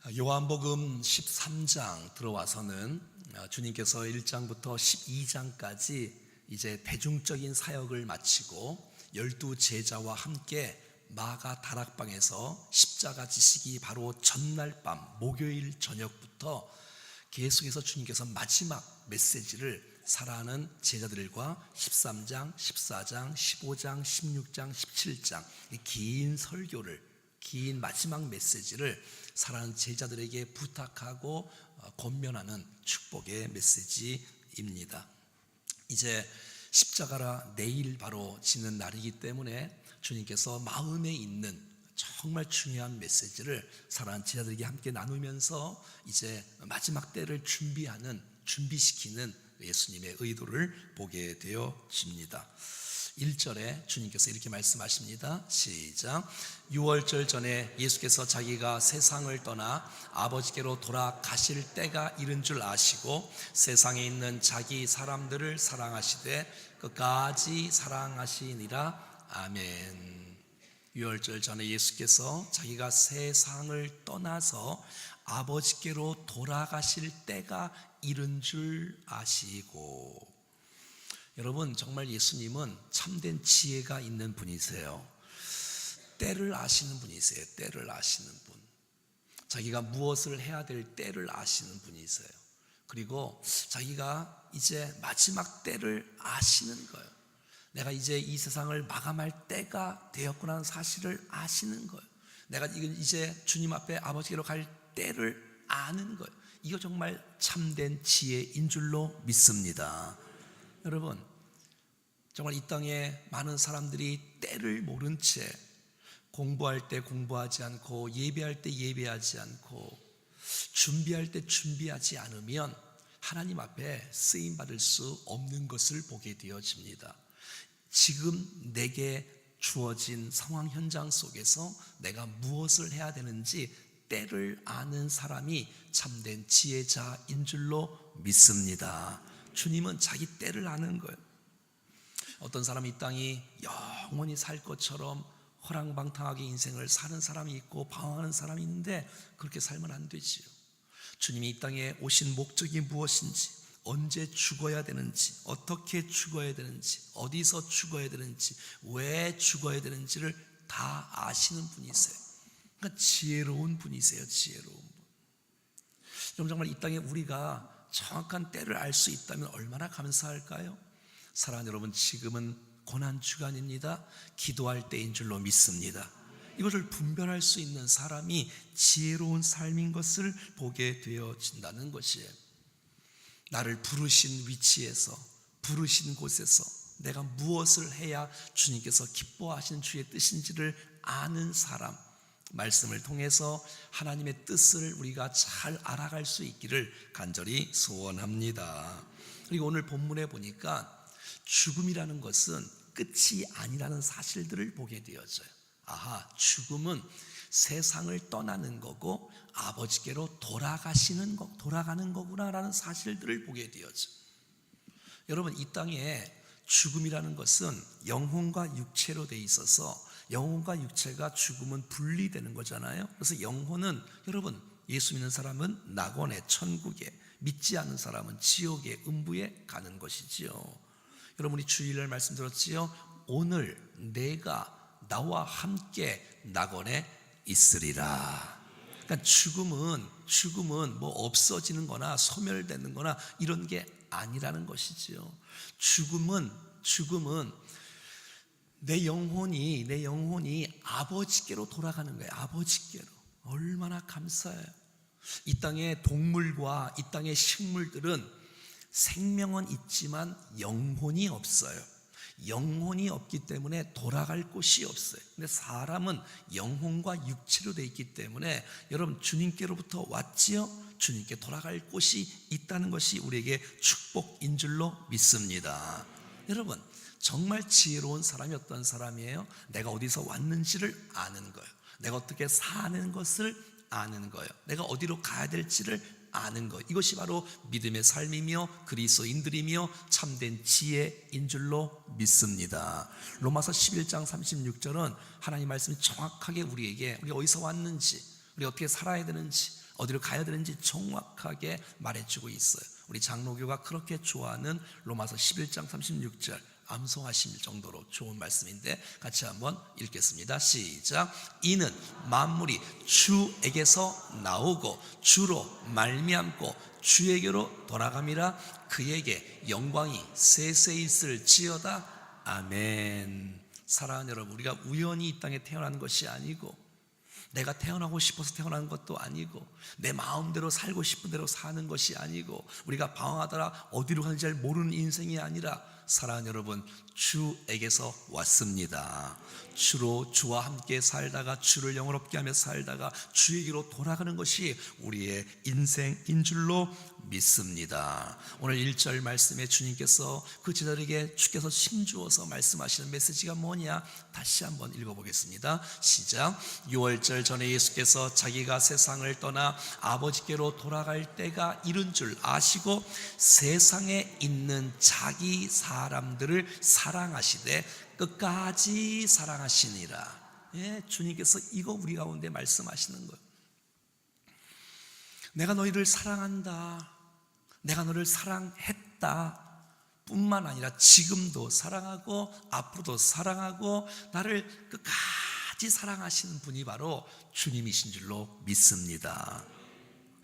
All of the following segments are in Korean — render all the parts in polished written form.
요한복음 13장 들어와서는 주님께서 1장부터 12장까지 이제 대중적인 사역을 마치고 12 제자와 함께 마가 다락방에서 십자가 지시기 바로 전날 밤 목요일 저녁부터 계속해서 주님께서 마지막 메시지를 사랑하는 제자들과 13장, 14장, 15장, 16장, 17장 이 긴 설교를, 긴 마지막 메시지를 사랑하는 제자들에게 부탁하고 권면하는 축복의 메시지입니다. 이제 십자가라 내일 바로 지는 날이기 때문에 주님께서 마음에 있는 정말 중요한 메시지를 사랑하는 제자들에게 함께 나누면서 이제 마지막 때를 준비시키는 예수님의 의도를 보게 되어집니다. 1절에 주님께서 이렇게 말씀하십니다. 시작. 유월절 전에 예수께서 자기가 세상을 떠나 아버지께로 돌아가실 때가 이른 줄 아시고 세상에 있는 자기 사람들을 사랑하시되 끝까지 사랑하시니라. 아멘. 유월절 전에 예수께서 자기가 세상을 떠나서 아버지께로 돌아가실 때가 이른 줄 아시고. 여러분, 정말 예수님은 참된 지혜가 있는 분이세요. 때를 아시는 분이세요. 때를 아시는 분. 자기가 무엇을 해야 될 때를 아시는 분이세요. 그리고 자기가 이제 마지막 때를 아시는 거예요. 내가 이제 이 세상을 마감할 때가 되었구나 하는 사실을 아시는 거예요. 내가 이제 주님 앞에 아버지께로 갈 때를 아는 거예요. 이거 정말 참된 지혜인 줄로 믿습니다. 여러분, 정말 이 땅에 많은 사람들이 때를 모른 채 공부할 때 공부하지 않고 예배할 때 예배하지 않고 준비할 때 준비하지 않으면 하나님 앞에 쓰임받을 수 없는 것을 보게 되어집니다. 지금 내게 주어진 상황 현장 속에서 내가 무엇을 해야 되는지 때를 아는 사람이 참된 지혜자인 줄로 믿습니다. 주님은 자기 때를 아는 거예요. 어떤 사람이 이 땅이 영원히 살 것처럼 허랑방탕하게 인생을 사는 사람이 있고 방황하는 사람이 있는데 그렇게 살면 안 되지요. 주님이 이 땅에 오신 목적이 무엇인지, 언제 죽어야 되는지, 어떻게 죽어야 되는지, 어디서 죽어야 되는지, 왜 죽어야 되는지를 다 아시는 분이세요. 그러니까 지혜로운 분이세요. 지혜로운 분. 여러분, 정말 이 땅에 우리가 정확한 때를 알 수 있다면 얼마나 감사할까요? 사랑하는 여러분, 지금은 고난주간입니다. 기도할 때인 줄로 믿습니다. 이것을 분별할 수 있는 사람이 지혜로운 삶인 것을 보게 되어진다는 것이에요. 나를 부르신 위치에서, 부르신 곳에서 내가 무엇을 해야 주님께서 기뻐하시는 주의 뜻인지를 아는 사람, 말씀을 통해서 하나님의 뜻을 우리가 잘 알아갈 수 있기를 간절히 소원합니다. 그리고 오늘 본문에 보니까 죽음이라는 것은 끝이 아니라는 사실들을 보게 되어져요. 아하, 죽음은 세상을 떠나는 거고 아버지께로 돌아가는 거구나라는 사실들을 보게 되어져요. 여러분, 이 땅에 죽음이라는 것은 영혼과 육체로 돼 있어서 영혼과 육체가 죽으면 분리되는 거잖아요. 그래서 영혼은, 여러분, 예수 믿는 사람은 낙원에, 천국에, 믿지 않는 사람은 지옥에, 음부에 가는 것이지요. 여러분이 주일날 말씀 들었지요? 오늘 내가 나와 함께 낙원에 있으리라. 그러니까 죽음은 뭐 없어지는 거나 소멸되는 거나 이런 게 아니라는 것이지요. 죽음은 내 영혼이 아버지께로 돌아가는 거예요. 아버지께로. 얼마나 감사해요. 이 땅의 동물과 이 땅의 식물들은 생명은 있지만 영혼이 없어요. 영혼이 없기 때문에 돌아갈 곳이 없어요. 근데 사람은 영혼과 육체로 되어 있기 때문에 여러분, 주님께로부터 왔지요? 주님께 돌아갈 곳이 있다는 것이 우리에게 축복인 줄로 믿습니다. 여러분, 정말 지혜로운 사람이 어떤 사람이에요? 내가 어디서 왔는지를 아는 거예요. 내가 어떻게 사는 것을 아는 거예요. 내가 어디로 가야 될지를 아는 것, 이것이 바로 믿음의 삶이며 그리스도인들이며 참된 지혜인 줄로 믿습니다. 로마서 11장 36절은 하나님 말씀이 정확하게 우리가 어디서 왔는지, 우리가 어떻게 살아야 되는지, 어디로 가야 되는지 정확하게 말해주고 있어요. 우리 장로교가 그렇게 좋아하는 로마서 11장 36절 암송하실 정도로 좋은 말씀인데 같이 한번 읽겠습니다. 시작. 이는 만물이 주에게서 나오고 주로 말미암고 주에게로 돌아감이라 그에게 영광이 세세히 있을지어다. 아멘. 사랑하는 여러분, 우리가 우연히 이 땅에 태어난 것이 아니고 내가 태어나고 싶어서 태어난 것도 아니고 내 마음대로 살고 싶은 대로 사는 것이 아니고 우리가 방황하다가 어디로 가는지 잘 모르는 인생이 아니라 사랑하는 여러분, 주에게서 왔습니다. 주로 주와 함께 살다가 주를 영원롭게 하며 살다가 주에게로 돌아가는 것이 우리의 인생인 줄로 믿습니다. 오늘 1절 말씀에 주님께서 그 제자들에게 주께서 힘주어서 말씀하시는 메시지가 뭐냐? 다시 한번 읽어보겠습니다. 시작. 6월절 전에 예수께서 자기가 세상을 떠나 아버지께로 돌아갈 때가 이른 줄 아시고 세상에 있는 자기 사람들을 사랑하시되 끝까지 사랑하시니라. 예, 주님께서 이거 우리 가운데 말씀하시는 거예요. 내가 너희를 사랑한다, 내가 너를 사랑했다 뿐만 아니라 지금도 사랑하고 앞으로도 사랑하고 나를 끝까지 사랑하시는 분이 바로 주님이신 줄로 믿습니다.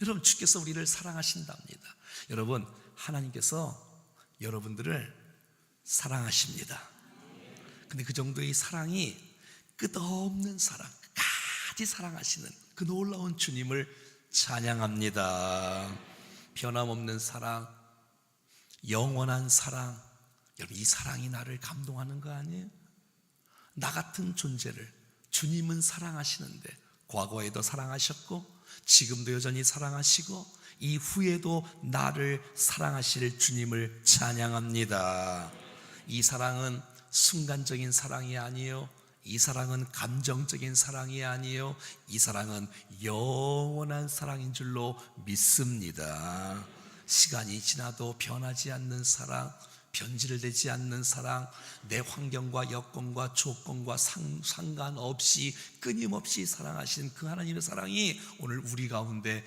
여러분, 주께서 우리를 사랑하신답니다. 여러분, 하나님께서 여러분들을 사랑하십니다. 근데 그 정도의 사랑이 끝없는 사랑, 끝까지 사랑하시는 그 놀라운 주님을 찬양합니다. 변함없는 사랑, 영원한 사랑. 여러분, 이 사랑이 나를 감동하는 거 아니에요? 나 같은 존재를 주님은 사랑하시는데 과거에도 사랑하셨고 지금도 여전히 사랑하시고 이후에도 나를 사랑하실 주님을 찬양합니다. 이 사랑은 순간적인 사랑이 아니에요. 이 사랑은 감정적인 사랑이 아니에요. 이 사랑은 영원한 사랑인 줄로 믿습니다. 시간이 지나도 변하지 않는 사랑, 변질되지 않는 사랑, 내 환경과 여건과 조건과 상관없이 끊임없이 사랑하시는 그 하나님의 사랑이 오늘 우리 가운데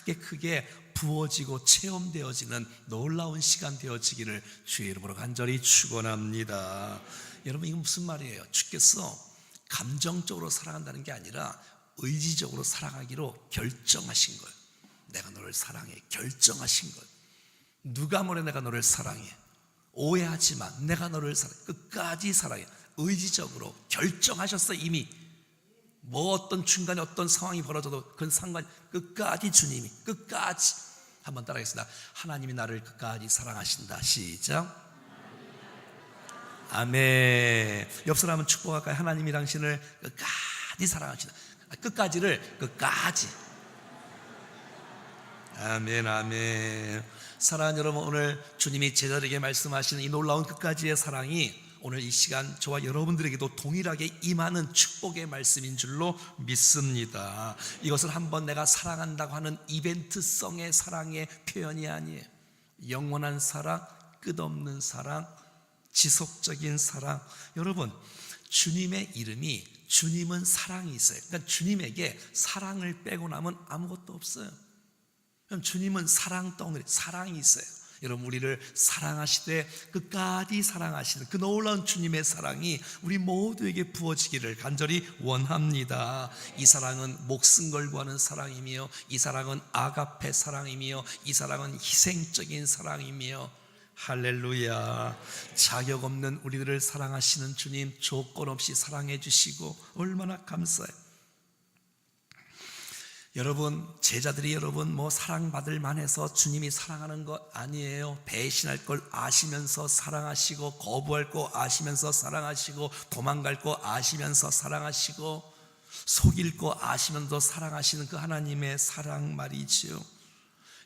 크게 부어지고 체험되어지는 놀라운 시간 되어지기를 주의 이름으로 간절히 축원합니다. 여러분, 이건 무슨 말이에요? 주께서 감정적으로 사랑한다는 게 아니라 의지적으로 사랑하기로 결정하신 거예요. 내가 너를 사랑해, 결정하신 거예요. 누가 뭐래 내가 너를 사랑해, 오해하지 마, 내가 너를 사랑해, 끝까지 사랑해. 의지적으로 결정하셨어. 이미 뭐 어떤 중간에 어떤 상황이 벌어져도 그건 상관, 끝까지 주님이, 끝까지. 한번 따라하겠습니다. 하나님이 나를 끝까지 사랑하신다. 시작. 아멘. 옆 사람은 축복할까요? 하나님이 당신을 끝까지 사랑하신다. 끝까지를 끝까지. 아멘, 아멘. 사랑하는 여러분, 오늘 주님이 제자들에게 말씀하시는 이 놀라운 끝까지의 사랑이 오늘 이 시간 저와 여러분들에게도 동일하게 임하는 축복의 말씀인 줄로 믿습니다. 이것을 한번 내가 사랑한다고 하는 이벤트성의 사랑의 표현이 아니에요. 영원한 사랑, 끝없는 사랑, 지속적인 사랑. 여러분, 주님의 이름이, 주님은 사랑이 있어요. 그러니까 주님에게 사랑을 빼고 나면 아무것도 없어요. 주님은 사랑 덩어리, 사랑이 있어요. 여러분, 우리를 사랑하시되 끝까지 사랑하시는 그 놀라운 주님의 사랑이 우리 모두에게 부어지기를 간절히 원합니다. 이 사랑은 목숨 걸고 하는 사랑이며, 이 사랑은 아가페 사랑이며, 이 사랑은 희생적인 사랑이며, 할렐루야. 자격 없는 우리들을 사랑하시는 주님, 조건 없이 사랑해 주시고 얼마나 감사해요. 여러분, 제자들이 여러분 뭐 사랑받을 만해서 주님이 사랑하는 것 아니에요. 배신할 걸 아시면서 사랑하시고, 거부할 거 아시면서 사랑하시고, 도망갈 거 아시면서 사랑하시고, 속일 거 아시면서 사랑하시는 그 하나님의 사랑 말이지요.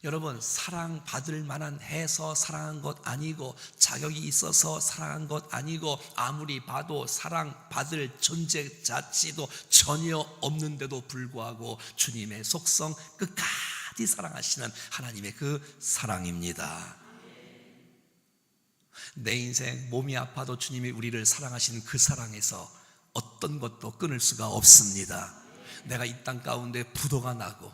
여러분, 사랑받을 만한 해서 사랑한 것 아니고, 자격이 있어서 사랑한 것 아니고, 아무리 봐도 사랑받을 존재 자체도 전혀 없는데도 불구하고 주님의 속성 끝까지 사랑하시는 하나님의 그 사랑입니다. 내 인생 몸이 아파도 주님이 우리를 사랑하시는 그 사랑에서 어떤 것도 끊을 수가 없습니다. 내가 이 땅 가운데 부도가 나고,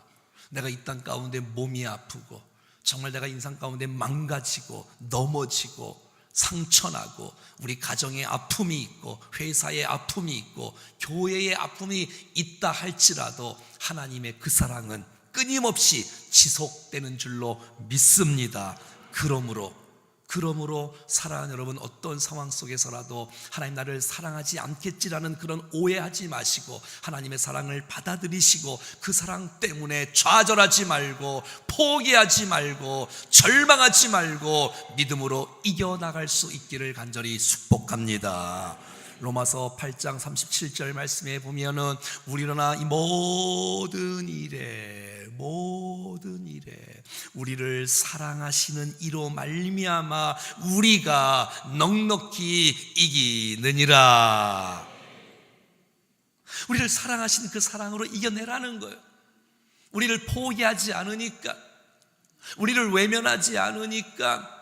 내가 이 땅 가운데 몸이 아프고 정말 내가 인생 가운데 망가지고 넘어지고 상처나고 우리 가정에 아픔이 있고 회사에 아픔이 있고 교회에 아픔이 있다 할지라도 하나님의 그 사랑은 끊임없이 지속되는 줄로 믿습니다. 그러므로 사랑하는 여러분, 어떤 상황 속에서라도 하나님 나를 사랑하지 않겠지라는 그런 오해하지 마시고 하나님의 사랑을 받아들이시고 그 사랑 때문에 좌절하지 말고 포기하지 말고 절망하지 말고 믿음으로 이겨나갈 수 있기를 간절히 축복합니다. 로마서 8장 37절 말씀에 보면은 우리로나 이 모든 일에 우리를 사랑하시는 이로 말미암아 우리가 넉넉히 이기느니라. 우리를 사랑하신 그 사랑으로 이겨내라는 거예요. 우리를 포기하지 않으니까, 우리를 외면하지 않으니까,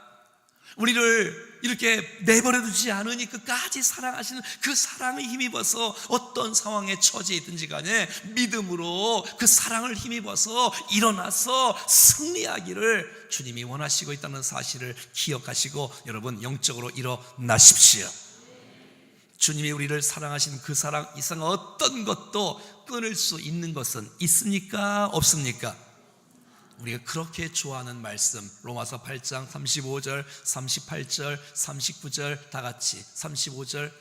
우리를 이렇게 내버려두지 않으니 끝까지 사랑하시는 그 사랑을 힘입어서 어떤 상황에 처해 있든지 간에 믿음으로 그 사랑을 힘입어서 일어나서 승리하기를 주님이 원하시고 있다는 사실을 기억하시고 여러분 영적으로 일어나십시오. 주님이 우리를 사랑하신 그 사랑 이상 어떤 것도 끊을 수 있는 것은 있습니까? 없습니까? 우리가 그렇게 좋아하는 말씀, 로마서 8장 35절, 38절, 39절 다 같이 35절,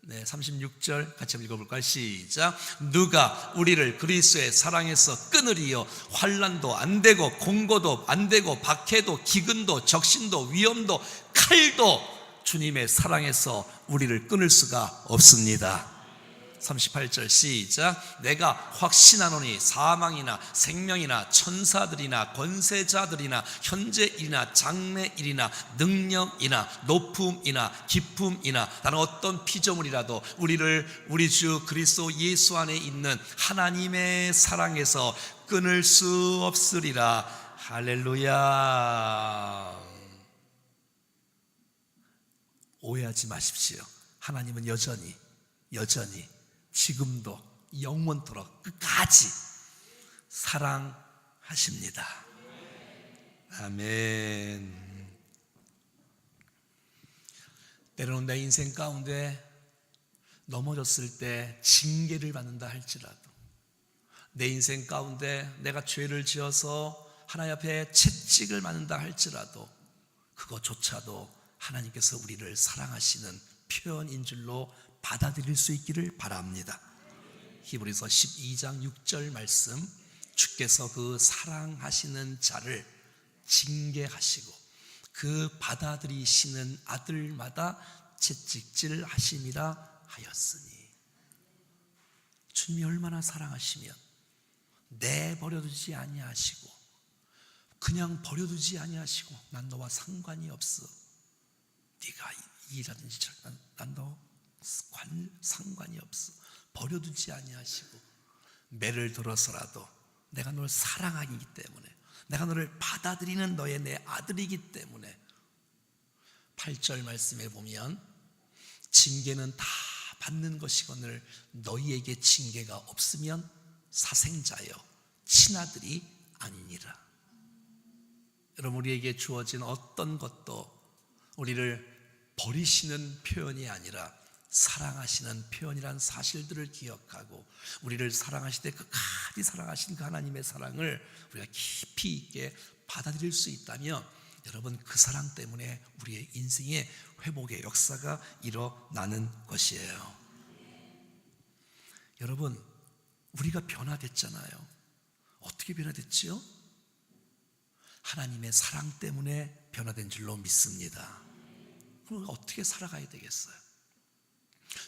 36절 같이 한번 읽어볼까요? 시작. 누가 우리를 그리스도의 사랑에서 끊으리요? 환난도 안 되고 공고도 안 되고 박해도 기근도 적신도 위험도 칼도 주님의 사랑에서 우리를 끊을 수가 없습니다. 38절 시작. 내가 확신하노니 사망이나 생명이나 천사들이나 권세자들이나 현재일이나 장래일이나 능력이나 높음이나 깊음이나 다른 어떤 피조물이라도 우리를 우리 주 그리스도 예수 안에 있는 하나님의 사랑에서 끊을 수 없으리라. 할렐루야. 오해하지 마십시오. 하나님은 여전히 지금도 영원토록 끝까지 사랑하십니다. 아멘. 때로는 내 인생 가운데 넘어졌을 때 징계를 받는다 할지라도, 내 인생 가운데 내가 죄를 지어서 하나님 앞에 채찍을 맞는다 할지라도 그것조차도 하나님께서 우리를 사랑하시는 표현인 줄로 받아들일 수 있기를 바랍니다. 히브리서 12장 6절 말씀, 주께서 그 사랑하시는 자를 징계하시고 그 받아들이시는 아들마다 채찍질 하심이라 하였으니, 주님이 얼마나 사랑하시면 내버려두지 아니하시고 그냥 버려두지 아니하시고 난 너와 상관이 없어, 네가 이라든지 난 너 상관이 없어, 버려두지 아니하시고 매를 들어서라도 내가 너를 사랑하기 때문에, 내가 너를 받아들이는 너의 내 아들이기 때문에 8절 말씀에 보면 징계는 다 받는 것이거늘 너희에게 징계가 없으면 사생자여 친아들이 아니니라. 여러분, 우리에게 주어진 어떤 것도 우리를 버리시는 표현이 아니라 사랑하시는 표현이란 사실들을 기억하고 우리를 사랑하실 때 끝까지 사랑하신 그 하나님의 사랑을 우리가 깊이 있게 받아들일 수 있다면 여러분, 그 사랑 때문에 우리의 인생의 회복의 역사가 일어나는 것이에요. 여러분, 우리가 변화됐잖아요. 어떻게 변화됐지요? 하나님의 사랑 때문에 변화된 줄로 믿습니다. 그럼 어떻게 살아가야 되겠어요?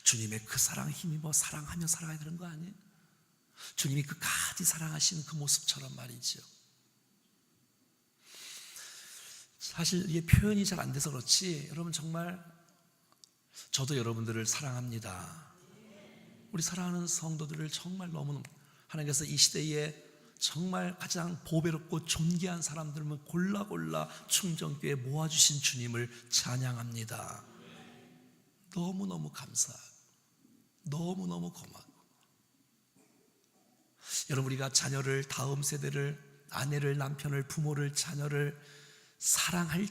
주님의 그 사랑에 힘입어 사랑하며 살아가야 되는 거 아니에요? 주님이 끝까지 사랑하시는 그 모습처럼 말이죠. 사실 이게 표현이 잘 안 돼서 그렇지 여러분, 정말 저도 여러분들을 사랑합니다. 우리 사랑하는 성도들을 정말 너무 하나님께서 이 시대에 정말 가장 보배롭고 존귀한 사람들만 골라 충정교회에 모아주신 주님을 찬양합니다. 너무너무 감사하고 너무너무 고맙고, 여러분, 우리가 자녀를, 다음 세대를 아내를, 남편을, 부모를, 자녀를 사랑할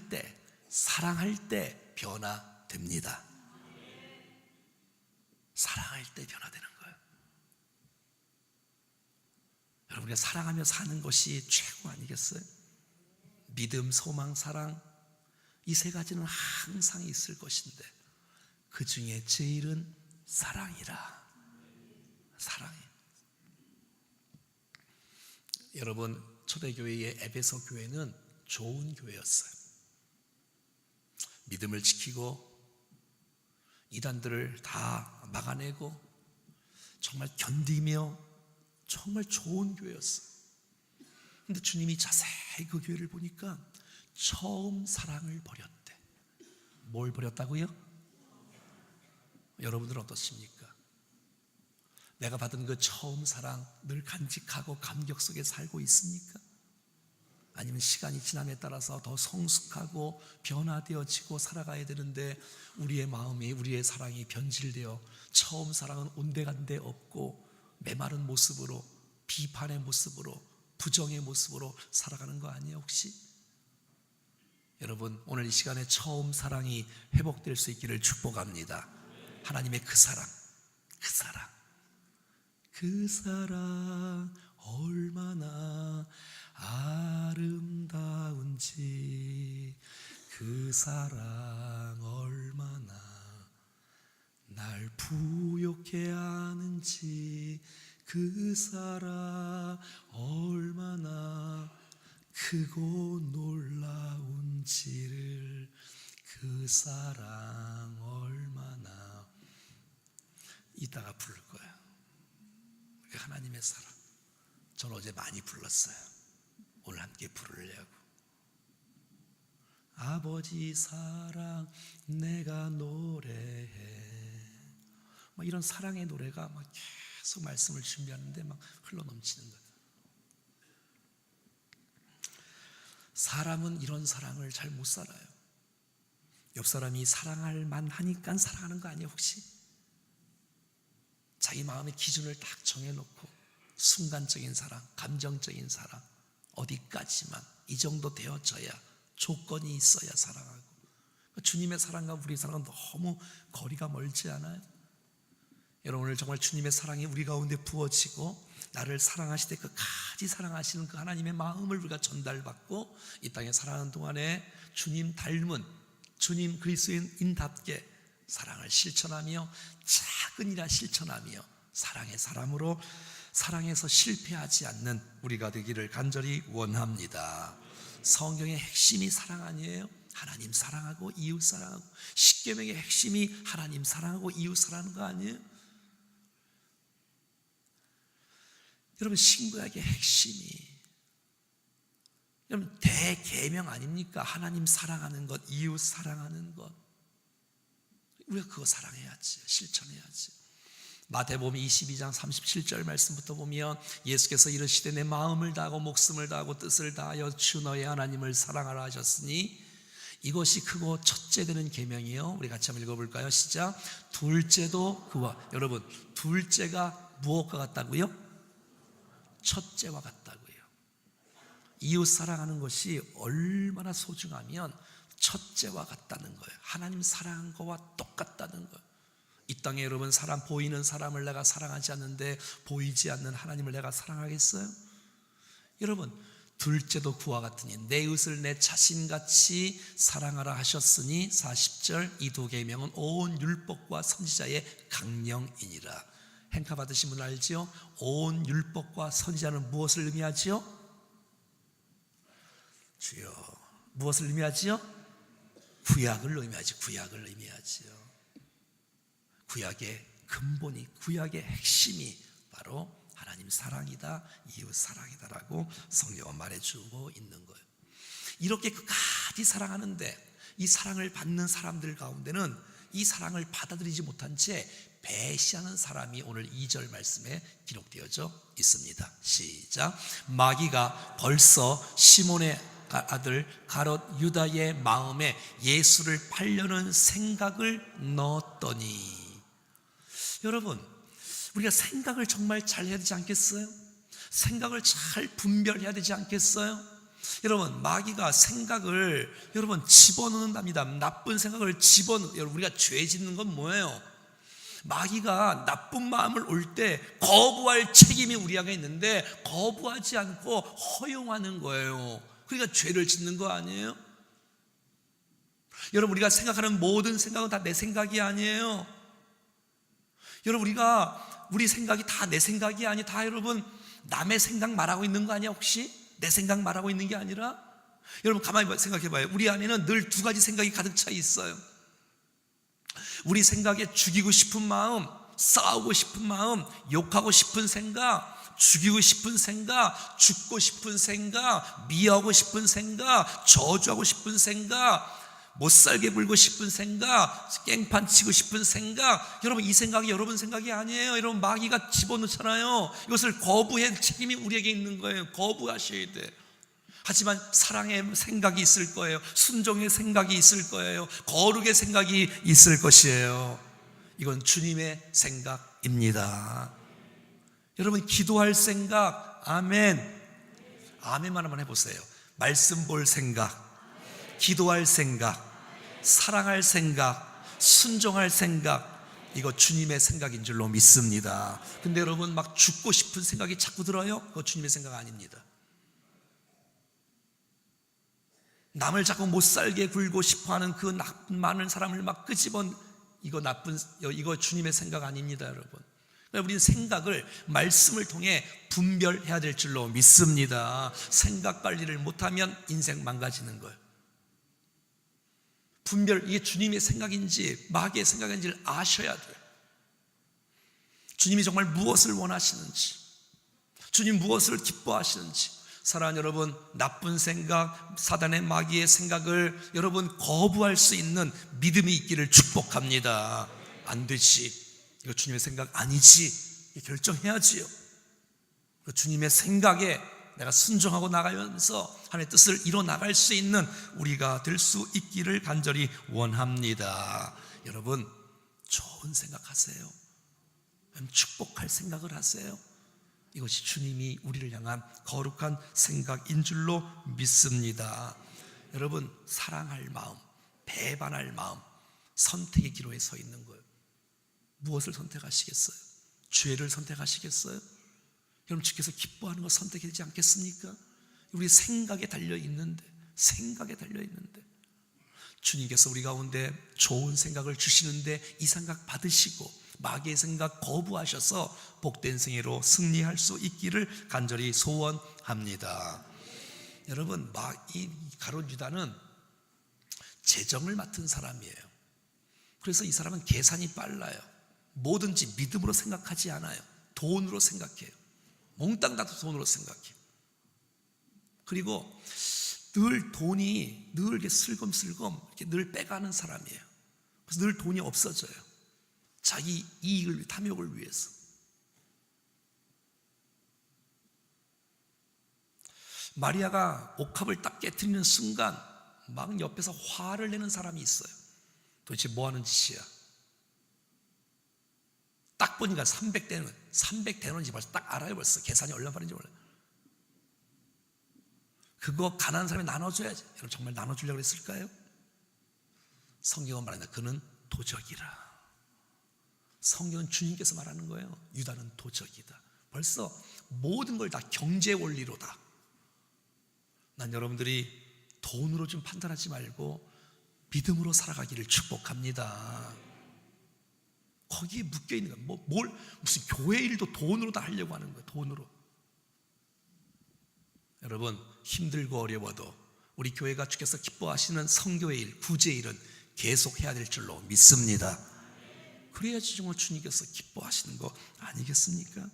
때 변화됩니다. 사랑할 때 변화되는 거예요. 여러분, 우리가 사랑하며 사는 것이 최고 아니겠어요? 믿음, 소망, 사랑, 이 세 가지는 항상 있을 것인데 그 중에 제일은 사랑이라. 사랑이. 여러분, 초대교회의 에베소 교회는 좋은 교회였어요. 믿음을 지키고 이단들을 다 막아내고 정말 견디며 정말 좋은 교회였어요. 근데 주님이 자세히 그 교회를 보니까 처음 사랑을 버렸대. 뭘 버렸다고요? 여러분들은 어떻습니까? 내가 받은 그 처음 사랑 늘 간직하고 감격 속에 살고 있습니까? 아니면 시간이 지남에 따라서 더 성숙하고 변화되어지고 살아가야 되는데 우리의 마음이, 우리의 사랑이 변질되어 처음 사랑은 온데간데 없고 메마른 모습으로, 비판의 모습으로, 부정의 모습으로 살아가는 거 아니에요 혹시? 여러분, 오늘 이 시간에 처음 사랑이 회복될 수 있기를 축복합니다. 하나님의 그 사랑 얼마나 아름다운지, 그 사랑 얼마나 날 부욕해 하는지, 그 사랑 얼마나 크고 놀라운지를, 그 사랑 얼마나, 이따가 부를 거예요. 하나님의 사랑. 전 어제 많이 불렀어요. 오늘 함께 부르려고. 아버지 사랑 내가 노래해. 이런 사랑의 노래가 막 계속 말씀을 준비하는데 막 흘러넘치는 거예요. 사람은 이런 사랑을 잘 못 살아요. 옆 사람이 사랑할 만하니까 사랑하는 거 아니에요 혹시? 자기 마음의 기준을 딱 정해놓고 순간적인 사랑, 감정적인 사랑, 어디까지만 이 정도 되어져야, 조건이 있어야 사랑하고. 주님의 사랑과 우리 사랑은 너무 거리가 멀지 않아요? 여러분, 오늘 정말 주님의 사랑이 우리 가운데 부어지고 나를 사랑하시되 끝까지 사랑하시는 그 하나님의 마음을 우리가 전달받고 이 땅에 살아가는 동안에 주님 닮은, 주님 그리스도인답게 사랑을 실천하며 작은 일이라 실천하며 사랑의 사람으로, 사랑에서 실패하지 않는 우리가 되기를 간절히 원합니다. 성경의 핵심이 사랑 아니에요? 하나님 사랑하고 이웃 사랑하고. 십계명의 핵심이 하나님 사랑하고 이웃 사랑하는 거 아니에요? 여러분, 신구약의 핵심이, 여러분, 대계명 아닙니까? 하나님 사랑하는 것, 이웃 사랑하는 것. 우리가 그거 사랑해야지, 실천해야지. 마태복음 22장 37절 말씀부터 보면 예수께서 이르시되 내 마음을 다하고 목숨을 다하고 뜻을 다하여 주 너의 하나님을 사랑하라 하셨으니 이것이 크고 첫째 되는 계명이요. 우리 같이 한번 읽어볼까요? 시작. 둘째도 그와. 여러분, 둘째가 무엇과 같다고요? 첫째와 같다고요. 이웃 사랑하는 것이 얼마나 소중하면 첫째와 같다는 거예요. 하나님 사랑한 거와 똑같다는 거예요. 이 땅에 여러분, 사람, 보이는 사람을 내가 사랑하지 않는데 보이지 않는 하나님을 내가 사랑하겠어요? 여러분, 둘째도 그와 같으니 내 이웃을 내 자신같이 사랑하라 하셨으니 40절 이 두 계명은 온 율법과 선지자의 강령이니라. 행카 받으신 분 알지요? 온 율법과 선지자는 무엇을 의미하지요? 주여, 무엇을 의미하지요? 구약을 의미하지. 구약을 의미하지요. 구약의 근본이, 구약의 핵심이 바로 하나님 사랑이다, 이웃 사랑이다라고 성경은 말해주고 있는 거예요. 이렇게 끝까지 사랑하는데 이 사랑을 받는 사람들 가운데는 이 사랑을 받아들이지 못한 채 배신하는 사람이 오늘 2절 말씀에 기록되어져 있습니다. 시작. 마귀가 벌써 시몬의 아들 가롯 유다의 마음에 예수를 팔려는 생각을 넣었더니. 여러분, 우리가 생각을 정말 잘 해야 되지 않겠어요? 생각을 잘 분별해야 되지 않겠어요? 여러분, 마귀가 생각을 여러분 집어넣는답니다. 나쁜 생각을 여러분, 우리가 죄 짓는 건 뭐예요? 마귀가 나쁜 마음을 올 때 거부할 책임이 우리에게 있는데 거부하지 않고 허용하는 거예요. 그러니까 죄를 짓는 거 아니에요? 여러분, 우리가 생각하는 모든 생각은 다 내 생각이 아니에요. 여러분, 우리 생각이 다 내 생각이 아니, 다 여러분 남의 생각 말하고 있는 거 아니야? 혹시 내 생각 말하고 있는 게 아니라? 여러분, 가만히 생각해 봐요. 우리 안에는 늘 두 가지 생각이 가득 차 있어요. 우리 생각에 죽이고 싶은 마음, 싸우고 싶은 마음, 욕하고 싶은 생각, 죽이고 싶은 생각, 죽고 싶은 생각, 미워하고 싶은 생각, 저주하고 싶은 생각, 못살게 굴고 싶은 생각, 깽판 치고 싶은 생각. 여러분, 이 생각이 여러분 생각이 아니에요. 여러분, 마귀가 집어넣잖아요. 이것을 거부할 책임이 우리에게 있는 거예요. 거부하셔야 돼. 하지만 사랑의 생각이 있을 거예요. 순종의 생각이 있을 거예요. 거룩의 생각이 있을 것이에요. 이건 주님의 생각입니다. 여러분, 기도할 생각, 아멘. 아멘만 한번 해보세요. 말씀 볼 생각, 기도할 생각, 사랑할 생각, 순종할 생각, 이거 주님의 생각인 줄로 믿습니다. 근데 여러분, 막 죽고 싶은 생각이 자꾸 들어요? 그거 주님의 생각 아닙니다. 남을 자꾸 못 살게 굴고 싶어하는 그 나쁜 많은 사람을 막 이거 주님의 생각 아닙니다, 여러분. 우리는 생각을 말씀을 통해 분별해야 될 줄로 믿습니다. 생각 관리를 못하면 인생 망가지는 거예요. 이게 주님의 생각인지 마귀의 생각인지를 아셔야 돼요. 주님이 정말 무엇을 원하시는지, 주님 무엇을 기뻐하시는지. 사랑하는 여러분, 나쁜 생각, 사단의 마귀의 생각을 여러분 거부할 수 있는 믿음이 있기를 축복합니다. 안 되지, 이거 주님의 생각 아니지, 결정해야지요. 주님의 생각에 내가 순종하고 나가면서 하나님의 뜻을 이뤄 나갈 수 있는 우리가 될 수 있기를 간절히 원합니다. 여러분, 좋은 생각하세요. 축복할 생각을 하세요. 이것이 주님이 우리를 향한 거룩한 생각인 줄로 믿습니다. 여러분, 사랑할 마음, 배반할 마음, 선택의 기로에 서 있는 거예요. 무엇을 선택하시겠어요? 죄를 선택하시겠어요? 여러분, 주께서 기뻐하는 거 선택해야 되지 않겠습니까? 우리 생각에 달려있는데, 주님께서 우리 가운데 좋은 생각을 주시는데 이 생각 받으시고 마귀의 생각 거부하셔서 복된 생애로 승리할 수 있기를 간절히 소원합니다. 여러분, 이 가룟 유다는 재정을 맡은 사람이에요. 그래서 이 사람은 계산이 빨라요. 뭐든지 믿음으로 생각하지 않아요. 돈으로 생각해요. 몽땅 다 돈으로 생각해요. 그리고 늘 돈이 늘 이렇게 슬금슬금 이렇게 늘 빼가는 사람이에요. 그래서 늘 돈이 없어져요. 자기 이익을, 탐욕을 위해서. 마리아가 옥합을 딱 깨트리는 순간 막 옆에서 화를 내는 사람이 있어요. 도대체 뭐 하는 짓이야? 딱 보니까 300대는지 벌써 딱 알아요. 벌써 계산이 얼마 받는지 몰라요. 그거 가난한 사람이 나눠줘야지. 여러분, 정말 나눠주려고 했을까요? 성경은 말합니다. 그는 도적이라. 성경은 주님께서 말하는 거예요. 유다는 도적이다. 벌써 모든 걸 다 경제 원리로다. 난 여러분들이 돈으로 좀 판단하지 말고 믿음으로 살아가기를 축복합니다. 거기에 묶여있는 거야. 무슨 교회 일도 돈으로 다 하려고 하는 거야. 돈으로. 여러분, 힘들고 어려워도 우리 교회가 주께서 기뻐하시는 성교의 일, 구제의 일은 계속해야 될 줄로 믿습니다. 그래야지 정말 주님께서 기뻐하시는 거 아니겠습니까?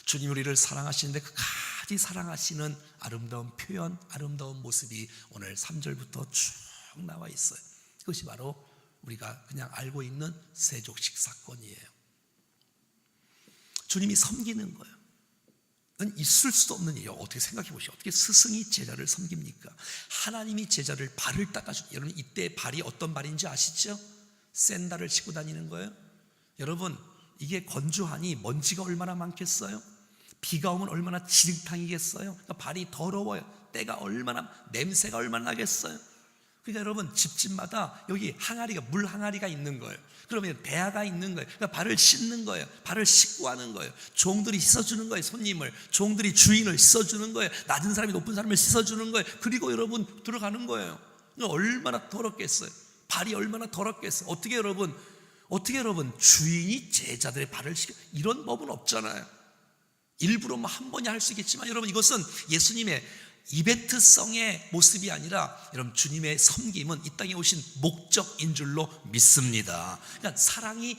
주님 우리를 사랑하시는데 그까지 사랑하시는 아름다운 표현, 아름다운 모습이 오늘 3절부터 쭉 나와 있어요. 그것이 바로 우리가 그냥 알고 있는 세족식 사건이에요. 주님이 섬기는 거예요. 그건 있을 수도 없는 일이에요. 어떻게 생각해 보시죠. 어떻게 스승이 제자를 섬깁니까? 하나님이 제자를 발을 닦아주는, 여러분 이때 발이 어떤 발인지 아시죠? 샌들을 신고 다니는 거예요. 여러분, 이게 건조하니 먼지가 얼마나 많겠어요? 비가 오면 얼마나 진흙탕이겠어요. 그러니까 발이 더러워요. 때가 얼마나, 냄새가 얼마나 나겠어요. 그러니까 여러분, 집집마다 여기 항아리가, 물 항아리가 있는 거예요. 그러면 대야가 있는 거예요. 그러니까 발을 씻는 거예요. 발을 씻고 하는 거예요. 종들이 씻어주는 거예요. 손님을, 종들이 주인을 씻어주는 거예요. 낮은 사람이 높은 사람을 씻어주는 거예요. 그리고 여러분 들어가는 거예요. 얼마나 더럽겠어요. 발이 얼마나 더럽겠어요. 어떻게 여러분 주인이 제자들의 발을 씻겨? 이런 법은 없잖아요. 일부러 뭐 한 번이 할 수 있겠지만, 여러분 이것은 예수님의 이벤트성의 모습이 아니라 여러분 주님의 섬김은 이 땅에 오신 목적인 줄로 믿습니다. 그러니까 사랑이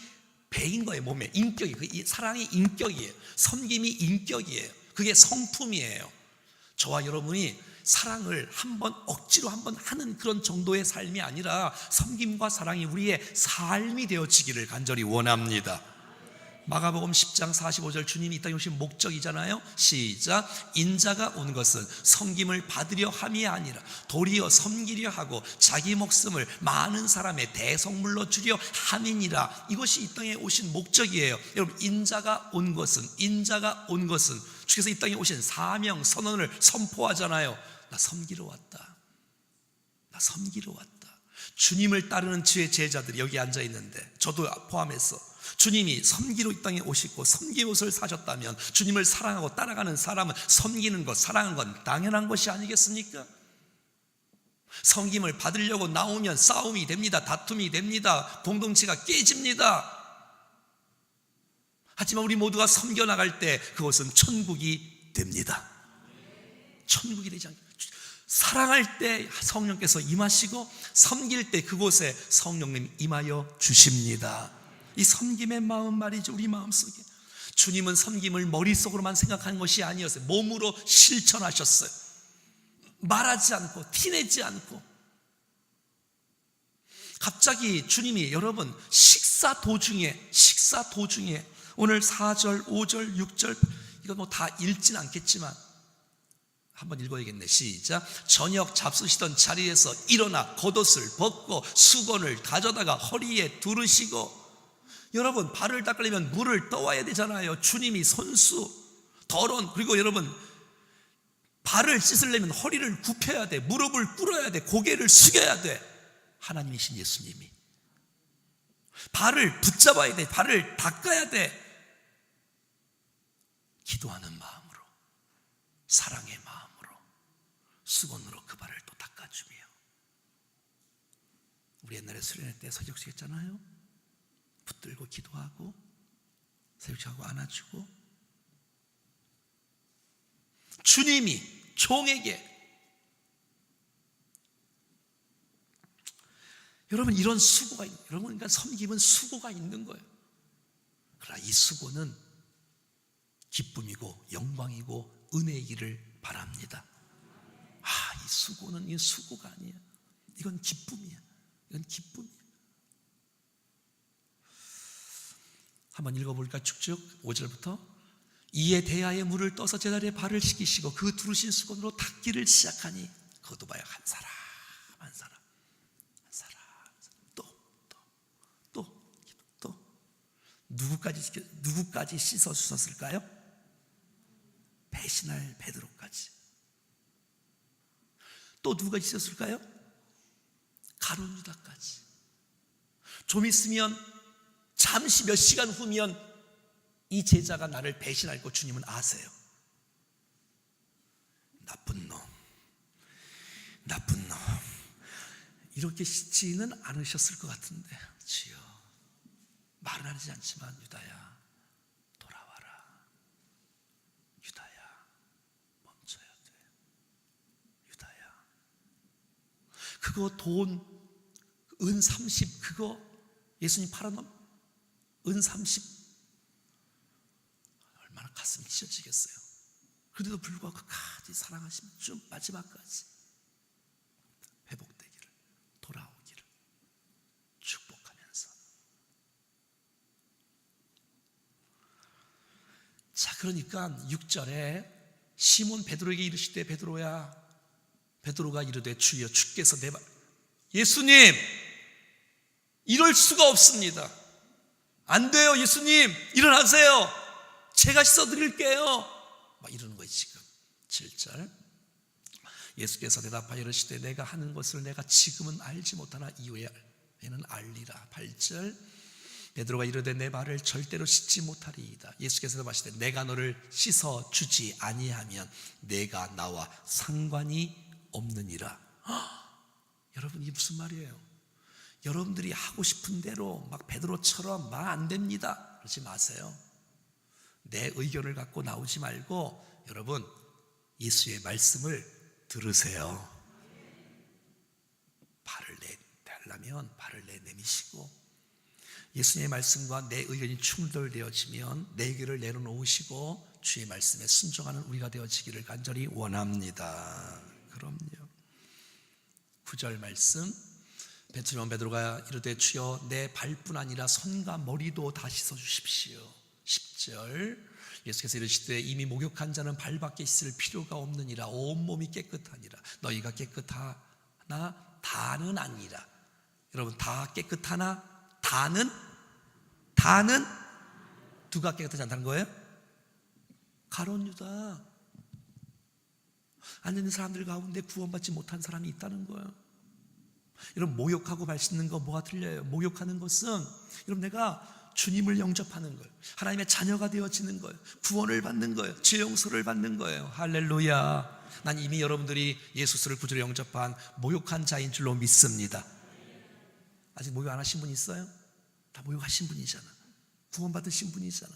배인 거예요. 몸에 인격이, 사랑이 인격이에요. 섬김이 인격이에요. 그게 성품이에요. 저와 여러분이 사랑을 한번 억지로 한번 하는 그런 정도의 삶이 아니라 섬김과 사랑이 우리의 삶이 되어지기를 간절히 원합니다. 마가복음 10장 45절, 주님이 이 땅에 오신 목적이잖아요. 시작. 인자가 온 것은 섬김을 받으려 함이 아니라 도리어 섬기려 하고 자기 목숨을 많은 사람의 대성물로 주려 함이니라. 이것이 이 땅에 오신 목적이에요. 여러분, 인자가 온 것은 주께서 이 땅에 오신 사명 선언을 선포하잖아요. 나 섬기러 왔다. 나 섬기러 왔다. 주님을 따르는 주의 제자들이 여기 앉아 있는데, 저도 포함해서 주님이 섬기러 이 땅에 오시고 섬기옷을 사셨다면 주님을 사랑하고 따라가는 사람은 섬기는 것, 사랑하는 건 당연한 것이 아니겠습니까? 섬김을 받으려고 나오면 싸움이 됩니다. 다툼이 됩니다. 공동체가 깨집니다. 하지만 우리 모두가 섬겨나갈 때 그것은 천국이 됩니다. 천국이 되지 않겠습니까? 사랑할 때 성령께서 임하시고 섬길 때 그곳에 성령님 임하여 주십니다. 이 섬김의 마음 말이죠. 우리 마음속에 주님은 섬김을 머릿속으로만 생각하는 것이 아니었어요. 몸으로 실천하셨어요. 말하지 않고 티내지 않고. 갑자기 주님이 여러분 식사 도중에 오늘 4절 5절 6절 이거 뭐 다 읽진 않겠지만 한번 읽어야겠네. 시작. 저녁 잡수시던 자리에서 일어나 겉옷을 벗고 수건을 가져다가 허리에 두르시고. 여러분, 발을 닦으려면 물을 떠와야 되잖아요. 주님이 손수, 덜원, 그리고 여러분 발을 씻으려면 허리를 굽혀야 돼. 무릎을 꿇어야 돼. 고개를 숙여야 돼. 하나님이신 예수님이 발을 붙잡아야 돼. 발을 닦아야 돼. 기도하는 마음으로, 사랑의 마음으로, 수건으로 그 발을 또 닦아주며. 우리 옛날에 수련회 때 서적식 했잖아요. 붙들고 기도하고 새우치하고 안아주고. 주님이 종에게, 여러분 이런 수고가 있는, 여러분 그러니까 섬김은 수고가 있는 거예요. 그러나 이 수고는 기쁨이고 영광이고 은혜이기를 바랍니다. 이 수고는 이 수고가 아니야. 이건 기쁨이야. 이건 기쁨이야. 한번 읽어볼까? 쭉쭉 5절부터. 이에 대야에 물을 떠서 제자리에 발을 씻기시고 그 두르신 수건으로 닦기를 시작하니 그것도 봐요. 한 사람 또 누구까지 씻어 주셨을까요? 배신할 베드로까지. 또 누가 씻었을까요? 가룟 유다까지. 좀 있으면, 잠시 몇 시간 후면 이 제자가 나를 배신할 거 주님은 아세요. 나쁜 놈 이렇게 씻지는 않으셨을 것 같은데, 주여 말은 하지 않지만 유다야 돌아와라. 유다야 멈춰야 돼. 유다야, 그거 돈 은 30 그거 예수님 팔아놓은 은 30 얼마나 가슴이 찢어지겠어요. 그런데도 불구하고 끝까지 사랑하시면 좀 마지막까지 회복되기를, 돌아오기를 축복하면서. 자, 그러니까 6절에 시몬 베드로에게 이르시되 베드로가 이르되 주여 주께서 내 발, 예수님 이럴 수가 없습니다. 안 돼요. 예수님 일어나세요. 제가 씻어드릴게요. 막 이러는 거예요. 지금 7절 예수께서 대답하여 이르시되 내가 하는 것을 내가 지금은 알지 못하나 이후에는 알리라. 8절 베드로가 이르되 내 발을 절대로 씻지 못하리이다. 예수께서 대답하시되 내가 너를 씻어 주지 아니하면 내가 나와 상관이 없느니라. 여러분 이게 무슨 말이에요? 여러분들이 하고 싶은 대로 막 베드로처럼 말 안 됩니다 그러지 마세요. 내 의견을 갖고 나오지 말고 여러분 예수의 말씀을 들으세요. 발을 내려면 발을 내미시고 예수님의 말씀과 내 의견이 충돌되어지면 내 의견을 내려놓으시고 주의 말씀에 순종하는 우리가 되어지기를 간절히 원합니다. 그럼요. 9절 말씀 베드로가 이르되 주여 내 발뿐 아니라 손과 머리도 다 씻어주십시오. 10절 예수께서 이르시되 이미 목욕한 자는 발밖에 씻을 필요가 없느니라. 온몸이 깨끗하니라. 너희가 깨끗하나 다는 아니라. 여러분 다 깨끗하나 다는 누가 깨끗하지 않다는 거예요? 가룟 유다. 앉아있는 사람들 가운데 구원받지 못한 사람이 있다는 거예요. 여러분 목욕하고 발 씻는 거 뭐가 틀려요? 목욕하는 것은 여러분 내가 주님을 영접하는 거예요. 하나님의 자녀가 되어지는 거예요. 구원을 받는 거예요. 죄 용서를 받는 거예요. 할렐루야. 난 이미 여러분들이 예수를 구주로 영접한 목욕한 자인 줄로 믿습니다. 아직 목욕 안 하신 분 있어요? 다 목욕하신 분이잖아. 구원받으신 분이잖아.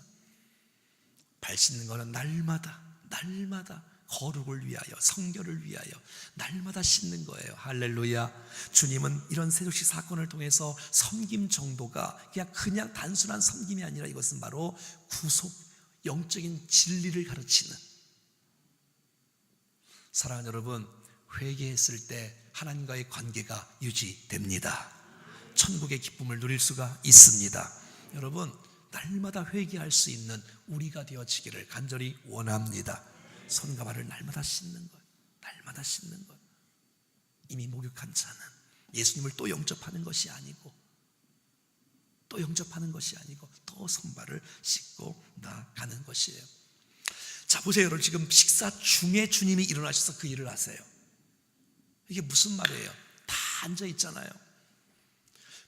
발 씻는 거는 날마다 거룩을 위하여 성결을 위하여 날마다 씻는 거예요. 할렐루야. 주님은 이런 세속시 사건을 통해서 섬김 정도가 그냥 단순한 섬김이 아니라 이것은 바로 구속 영적인 진리를 가르치는. 사랑하는 여러분, 회개했을 때 하나님과의 관계가 유지됩니다. 천국의 기쁨을 누릴 수가 있습니다. 여러분 날마다 회개할 수 있는 우리가 되어지기를 간절히 원합니다. 손과 발을 날마다 씻는 것, 날마다 씻는 것. 이미 목욕한 자는 예수님을 또 영접하는 것이 아니고 또 손발을 씻고 나가는 것이에요. 자 보세요. 여러분 지금 식사 중에 주님이 일어나셔서 그 일을 하세요. 이게 무슨 말이에요? 다 앉아 있잖아요.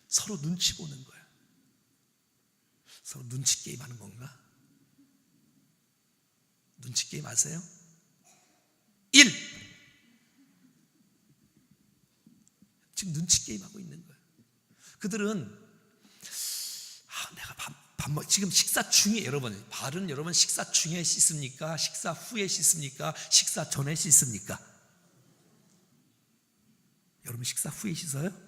서로 눈치 보는 거예요. 서로 눈치 게임 하는 건가? 눈치 게임 아세요? 1. 지금 눈치 게임 하고 있는 거예요. 그들은 내가 지금 식사 중에 여러분 발은 여러분 식사 중에 씻습니까? 식사 후에 씻습니까? 식사 전에 씻습니까? 여러분 식사 후에 씻어요?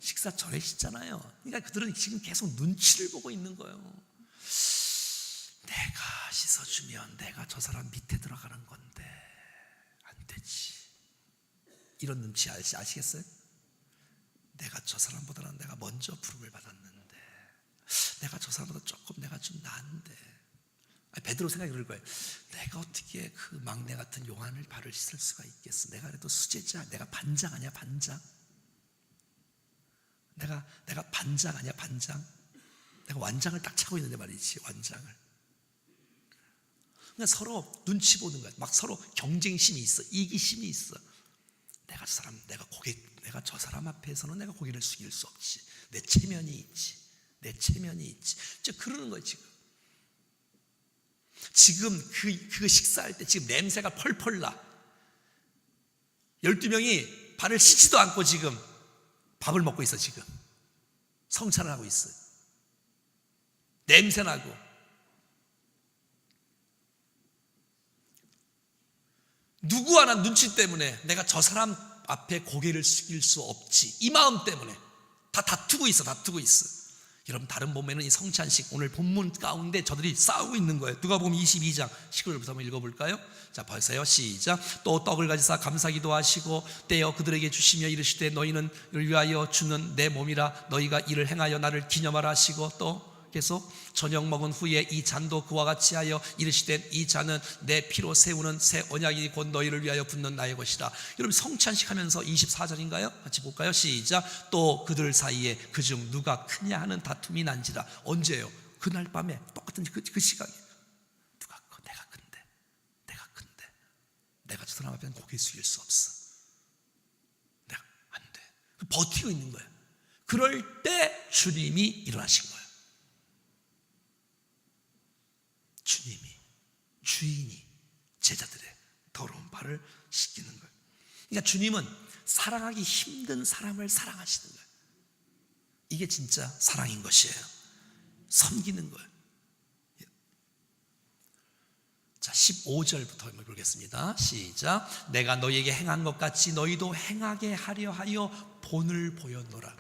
식사 전에 씻잖아요. 그러니까 그들은 지금 계속 눈치를 보고 있는 거예요. 내가 씻어주면 내가 저 사람 밑에 들어가는 건데 안 되지. 이런 눈치 아시겠어요? 내가 저 사람보다는 내가 먼저 부름을 받았는데 내가 저 사람보다 조금 내가 좀 나은데. 베드로 생각이 그럴 거예요. 내가 어떻게 그 막내 같은 요한을 발을 씻을 수가 있겠어. 내가 그래도 수제자, 내가 반장 아니야 반장. 내가 반장 아니야 반장. 내가 완장을 딱 차고 있는데 말이지 완장을. 그냥 서로 눈치 보는 거야. 막 서로 경쟁심이 있어, 이기심이 있어. 내가 저 사람 앞에서는 내가 고개를 숙일 수 없지. 내 체면이 있지. 즉 그러는 거예요 지금 그 식사할 때 지금 냄새가 펄펄 나. 12명이 발을 씻지도 않고 지금 밥을 먹고 있어. 지금 성찬을 하고 있어요. 냄새나고. 누구 하나 눈치 때문에 내가 저 사람 앞에 고개를 숙일 수 없지, 이 마음 때문에 다 다투고 있어. 여러분 다른 본문에는 이 성찬식, 오늘 본문 가운데 저들이 싸우고 있는 거예요. 누가복음 22장 19절부터 한번 읽어볼까요? 자 보세요. 시작. 또 떡을 가지사 감사기도 하시고 떼어 그들에게 주시며 이르시되 너희는 위하여 주는 내 몸이라. 너희가 이를 행하여 나를 기념하라 하시고 또 계속 저녁 먹은 후에 이 잔도 그와 같이 하여 이르시되 이 잔은 내 피로 세우는 새 언약이 곧 너희를 위하여 붓는 나의 것이다. 여러분 성찬식 하면서 24절인가요? 같이 볼까요? 시작. 또 그들 사이에 그중 누가 크냐 하는 다툼이 난지라. 언제예요? 그날 밤에 똑같은 그 시각에 누가 커? 내가 큰데 사람 앞에는 고개 숙일 수 없어. 내가 안 돼. 버티고 있는 거예요. 그럴 때 주님이 일어나신 거예요. 주인이 제자들의 더러운 발을 씻기는 거예요. 그러니까 주님은 사랑하기 힘든 사람을 사랑하시는 거예요. 이게 진짜 사랑인 것이에요. 섬기는 거예요. 자, 15절부터 한번 보겠습니다. 시작. 내가 너희에게 행한 것 같이 너희도 행하게 하려 하여 본을 보였노라.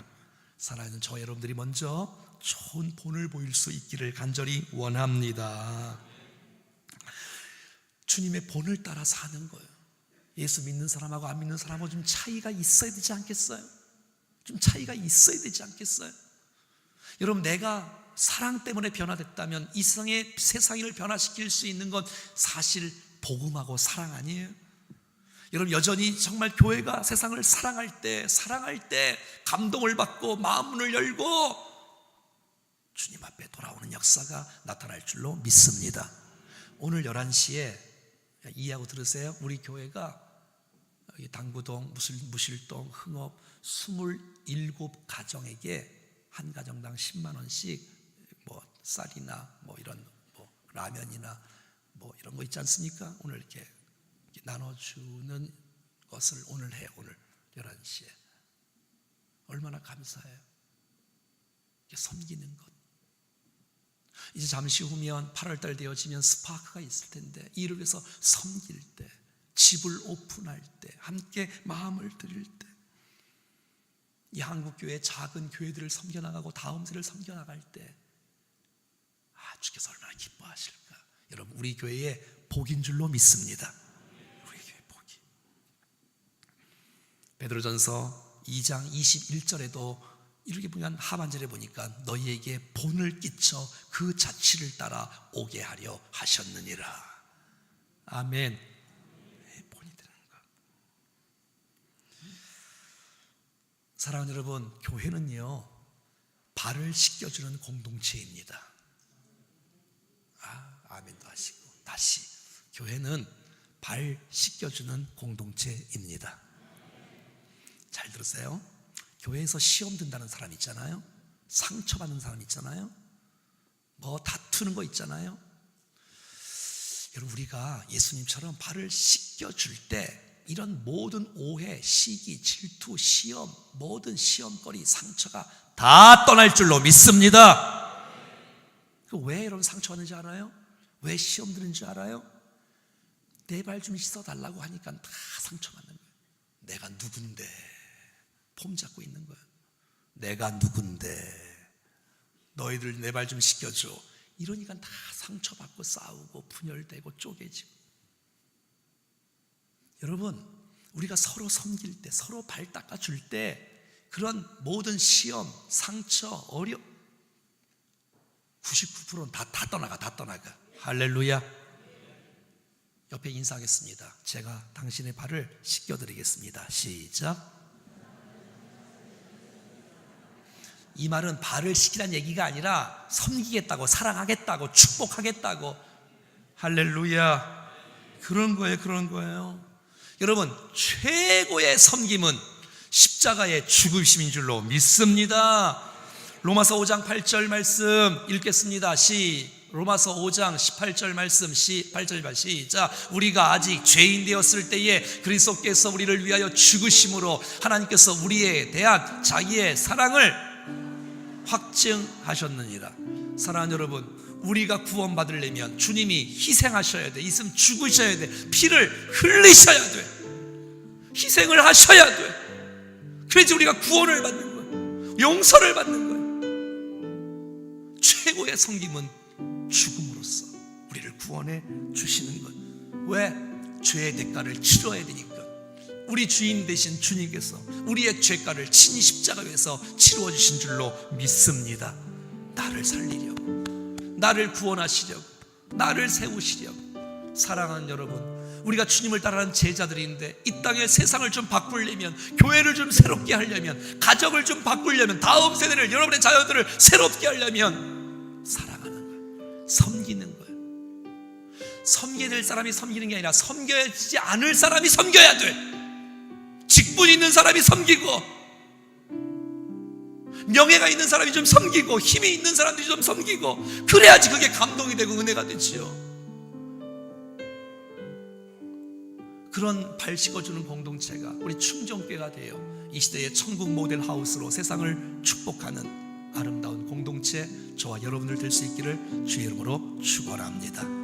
사랑하는 저 여러분들이 먼저 좋은 본을 보일 수 있기를 간절히 원합니다. 주님의 본을 따라 사는 거예요. 예수 믿는 사람하고 안 믿는 사람하고 좀 차이가 있어야 되지 않겠어요? 좀 차이가 있어야 되지 않겠어요? 여러분, 내가 사랑 때문에 변화됐다면 이 세상을 변화시킬 수 있는 건 사실 복음하고 사랑 아니에요? 여러분, 여전히 정말 교회가 세상을 사랑할 때 감동을 받고 마음문을 열고 주님 앞에 돌아오는 역사가 나타날 줄로 믿습니다. 오늘 11시에 이해하고 들으세요. 우리 교회가 당구동, 무실동, 흥업 27가정에게 한 가정당 10만 원씩 뭐 쌀이나 뭐 이런 뭐 라면이나 뭐 이런 거 있지 않습니까? 오늘 이렇게 나눠주는 것을 오늘 해요. 오늘 11시에 얼마나 감사해요. 이렇게 섬기는 것. 이제 잠시 후면 8월달 되어지면 스파크가 있을 텐데 이를 위해서 섬길 때, 집을 오픈할 때, 함께 마음을 드릴 때, 이 한국교회 작은 교회들을 섬겨나가고 다음 세를 섬겨나갈 때 주께서 얼마나 기뻐하실까. 여러분, 우리 교회의 복인 줄로 믿습니다. 우리 교회 복이. 베드로전서 2장 21절에도 이렇게 보면 하반절에 보니까 너희에게 본을 끼쳐 그 자취를 따라 오게 하려 하셨느니라. 아멘. 본이 되는 것. 사랑하는 여러분, 교회는요 발을 씻겨주는 공동체입니다. 아멘도 하시고. 다시, 교회는 발 씻겨주는 공동체입니다. 잘 들으세요. 교회에서 시험 든다는 사람 있잖아요. 상처받는 사람 있잖아요. 뭐 다투는 거 있잖아요. 여러분, 우리가 예수님처럼 발을 씻겨줄 때 이런 모든 오해, 시기, 질투, 시험, 모든 시험거리, 상처가 다 떠날 줄로 믿습니다. 왜 여러분 상처받는지 알아요? 왜 시험 드는지 알아요? 내 발 좀 씻어달라고 하니까 다 상처받는 거예요. 내가 누군데 폼 잡고 있는 거예요. 내가 누군데 너희들 내 발 좀 씻겨줘. 이러니까 다 상처받고 싸우고 분열되고 쪼개지고. 여러분, 우리가 서로 섬길 때, 서로 발 닦아줄 때 그런 모든 시험, 상처, 99%는 다 떠나가. 할렐루야. 옆에 인사하겠습니다. 제가 당신의 발을 씻겨드리겠습니다. 시작. 이 말은 발을 씻기라는 얘기가 아니라 섬기겠다고, 사랑하겠다고, 축복하겠다고. 할렐루야. 그런 거예요. 여러분, 최고의 섬김은 십자가의 죽으심인 줄로 믿습니다. 로마서 5장 8절 말씀 읽겠습니다. 로마서 5장 18절 말씀, 8절 시작. 우리가 아직 죄인 되었을 때에 그리스도께서 우리를 위하여 죽으심으로 하나님께서 우리에 대한 자기의 사랑을 확증하셨느니라. 사랑하는 여러분, 우리가 구원받으려면 주님이 희생하셔야 돼. 있으면 죽으셔야 돼. 피를 흘리셔야 돼. 희생을 하셔야 돼. 그래야지 우리가 구원을 받는 거예요. 용서를 받는 거예요. 최고의 섬김은 죽음으로써 우리를 구원해 주시는 것. 왜? 죄의 대가를 치러야 되니까. 우리 주인 되신 주님께서 우리의 죄가를 친히 십자가에서 치루어 주신 줄로 믿습니다. 나를 살리려고, 나를 구원하시려고, 나를 세우시려고. 사랑하는 여러분, 우리가 주님을 따르는 제자들인데 이 땅의 세상을 좀 바꾸려면, 교회를 좀 새롭게 하려면, 가정을 좀 바꾸려면, 다음 세대를, 여러분의 자녀들을 새롭게 하려면 사랑하는 거예요. 섬기는 거예요. 섬겨야 될 사람이 섬기는 게 아니라 섬겨지지 않을 사람이 섬겨야 돼. 직분 있는 사람이 섬기고, 명예가 있는 사람이 좀 섬기고, 힘이 있는 사람들이 좀 섬기고, 그래야지 그게 감동이 되고 은혜가 되지요. 그런 발 씻어주는 공동체가 우리 충정교회가 돼요. 이 시대의 천국 모델 하우스로 세상을 축복하는 아름다운 공동체, 저와 여러분들 될 수 있기를 주의 이름으로 축원합니다.